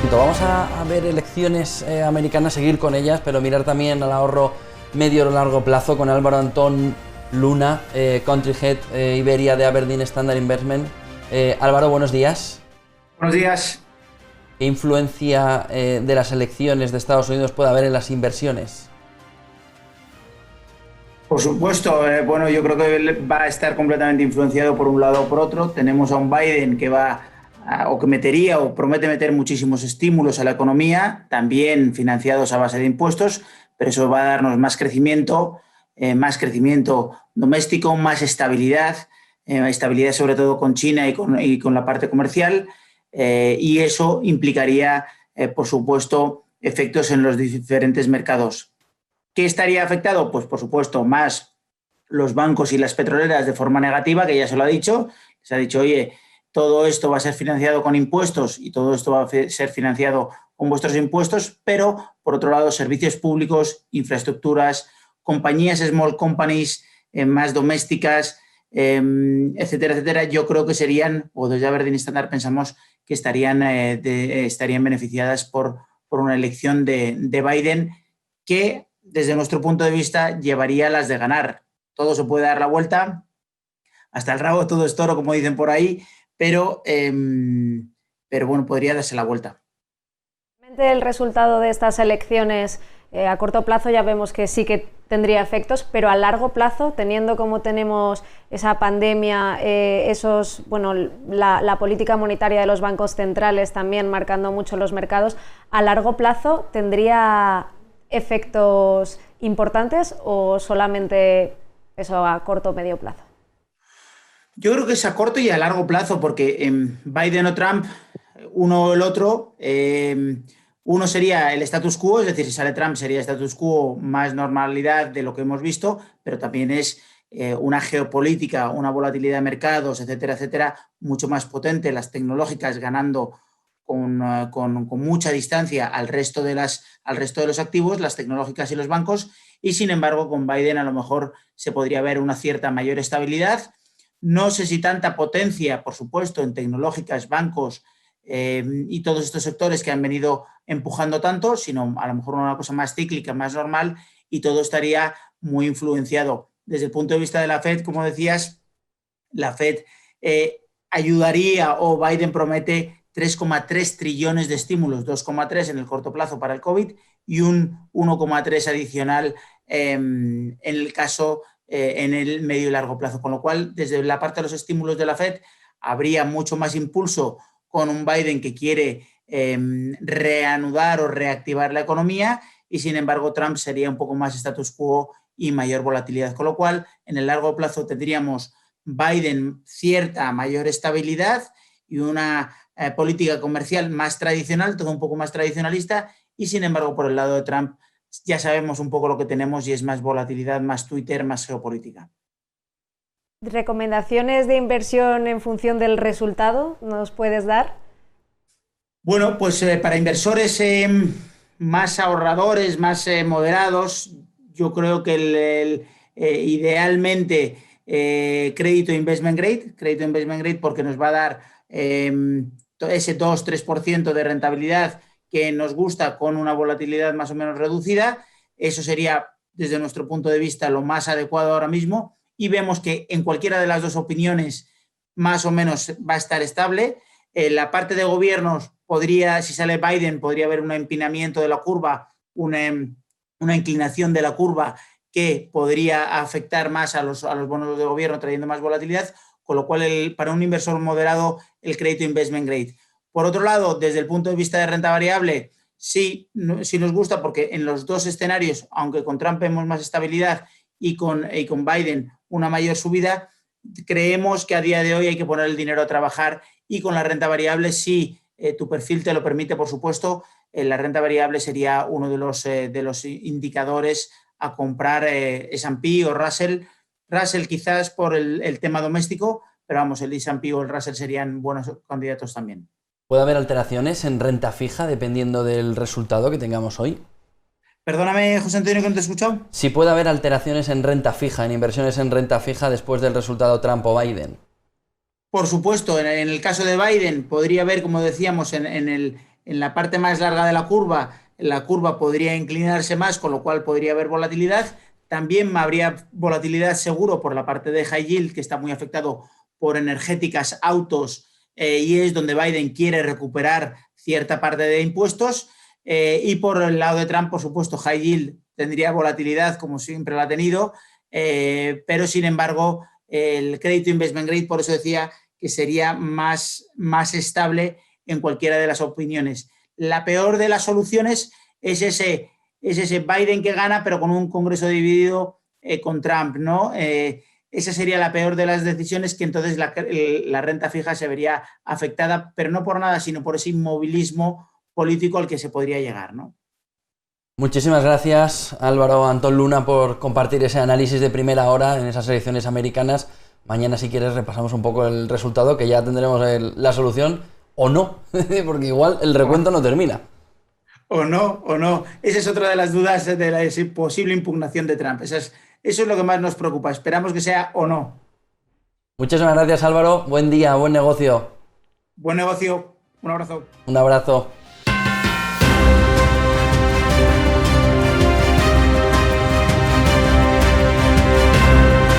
propósito, vamos a ver elecciones americanas, seguir con ellas, pero mirar también al ahorro medio o largo plazo con Álvaro Antón Luna, Country Head Iberia de Aberdeen Standard Investment. Álvaro, buenos días. Buenos días. ¿Qué influencia de las elecciones de Estados Unidos puede haber en las inversiones? Por supuesto, bueno, yo creo que va a estar completamente influenciado por un lado o por otro. Tenemos a un Biden que que metería o promete meter muchísimos estímulos a la economía, también financiados a base de impuestos, pero eso va a darnos más crecimiento doméstico, más estabilidad, estabilidad sobre todo con China y con la parte comercial, y eso implicaría, por supuesto, efectos en los diferentes mercados. ¿Qué estaría afectado? Pues, por supuesto, más los bancos y las petroleras de forma negativa, que ya se lo ha dicho. Se ha dicho, oye, todo esto va a ser financiado con impuestos y todo esto va a ser financiado con vuestros impuestos, pero, por otro lado, servicios públicos, infraestructuras, compañías, small companies, más domésticas, etcétera, etcétera, yo creo que serían, o desde Aberdeen Standard pensamos que estarían beneficiadas por una elección de Biden que, desde nuestro punto de vista, llevaría las de ganar. Todo se puede dar la vuelta, hasta el rabo todo es toro, como dicen por ahí, pero bueno, podría darse la vuelta. El resultado de estas elecciones a corto plazo ya vemos que sí que tendría efectos, pero a largo plazo, teniendo como tenemos esa pandemia, la política monetaria de los bancos centrales también marcando mucho los mercados, a largo plazo ¿tendría efectos importantes o solamente eso a corto o medio plazo? Yo creo que es a corto y a largo plazo, porque Biden o Trump, uno o el otro, uno sería el status quo, es decir, si sale Trump sería status quo, más normalidad de lo que hemos visto, pero también es una geopolítica, una volatilidad de mercados, etcétera, etcétera, mucho más potente, las tecnológicas ganando con mucha distancia al resto de los activos, las tecnológicas y los bancos, y sin embargo con Biden a lo mejor se podría ver una cierta mayor estabilidad. No sé si tanta potencia, por supuesto, en tecnológicas, bancos y todos estos sectores que han venido empujando tanto, sino a lo mejor una cosa más cíclica, más normal, y todo estaría muy influenciado. Desde el punto de vista de la Fed, como decías, la Fed ayudaría, o Biden promete 3,3 trillones de estímulos, 2,3 en el corto plazo para el COVID y un 1,3 adicional en el caso en el medio y largo plazo. Con lo cual, desde la parte de los estímulos de la Fed, habría mucho más impulso con un Biden que quiere reanudar o reactivar la economía, y sin embargo Trump sería un poco más status quo y mayor volatilidad. Con lo cual, en el largo plazo tendríamos Biden cierta mayor estabilidad y una política comercial más tradicional, todo un poco más tradicionalista, y sin embargo por el lado de Trump ya sabemos un poco lo que tenemos y es más volatilidad, más Twitter, más geopolítica. ¿Recomendaciones de inversión en función del resultado nos puedes dar? Bueno, pues para inversores más ahorradores, más moderados, yo creo que idealmente crédito investment grade, porque nos va a dar ese 2-3% de rentabilidad que nos gusta con una volatilidad más o menos reducida. Eso sería, desde nuestro punto de vista, lo más adecuado ahora mismo, y vemos que en cualquiera de las dos opiniones más o menos va a estar estable. La parte de gobiernos si sale Biden, podría haber un empinamiento de la curva, una inclinación de la curva que podría afectar más a los bonos de gobierno, trayendo más volatilidad, con lo cual para un inversor moderado el crédito investment grade. Por otro lado, desde el punto de vista de renta variable, sí nos gusta, porque en los dos escenarios, aunque con Trump vemos más estabilidad y con Biden una mayor subida, creemos que a día de hoy hay que poner el dinero a trabajar, y con la renta variable, si tu perfil te lo permite, por supuesto, la renta variable sería uno de los indicadores a comprar, S&P o Russell. Russell quizás por el tema doméstico, pero vamos, el S&P o el Russell serían buenos candidatos también. ¿Puede haber alteraciones en renta fija dependiendo del resultado que tengamos hoy? Perdóname, José Antonio, que no te he escuchado. Si puede haber alteraciones en renta fija, en inversiones en renta fija después del resultado Trump o Biden. Por supuesto, en el caso de Biden podría haber, como decíamos, en en la parte más larga de la curva podría inclinarse más, con lo cual podría haber volatilidad. También habría volatilidad seguro por la parte de high yield, que está muy afectado por energéticas, autos, y es donde Biden quiere recuperar cierta parte de impuestos. Y por el lado de Trump, por supuesto, high yield tendría volatilidad como siempre la ha tenido, pero sin embargo el crédito investment grade, por eso decía que sería más estable en cualquiera de las opiniones. La peor de las soluciones es ese Biden que gana, pero con un Congreso dividido con Trump, ¿no? Esa sería la peor de las decisiones, que entonces la renta fija se vería afectada, pero no por nada, sino por ese inmovilismo político al que se podría llegar, ¿no? Muchísimas gracias, Álvaro Antón Luna, por compartir ese análisis de primera hora en esas elecciones americanas. Mañana, si quieres, repasamos un poco el resultado, que ya tendremos la solución, o no, porque igual el recuento no termina. O no. Esa es otra de las dudas de la posible impugnación de Trump. Eso es lo que más nos preocupa. Esperamos que sea o no. Muchísimas gracias, Álvaro. Buen día, buen negocio. Buen negocio. Un abrazo. Un abrazo.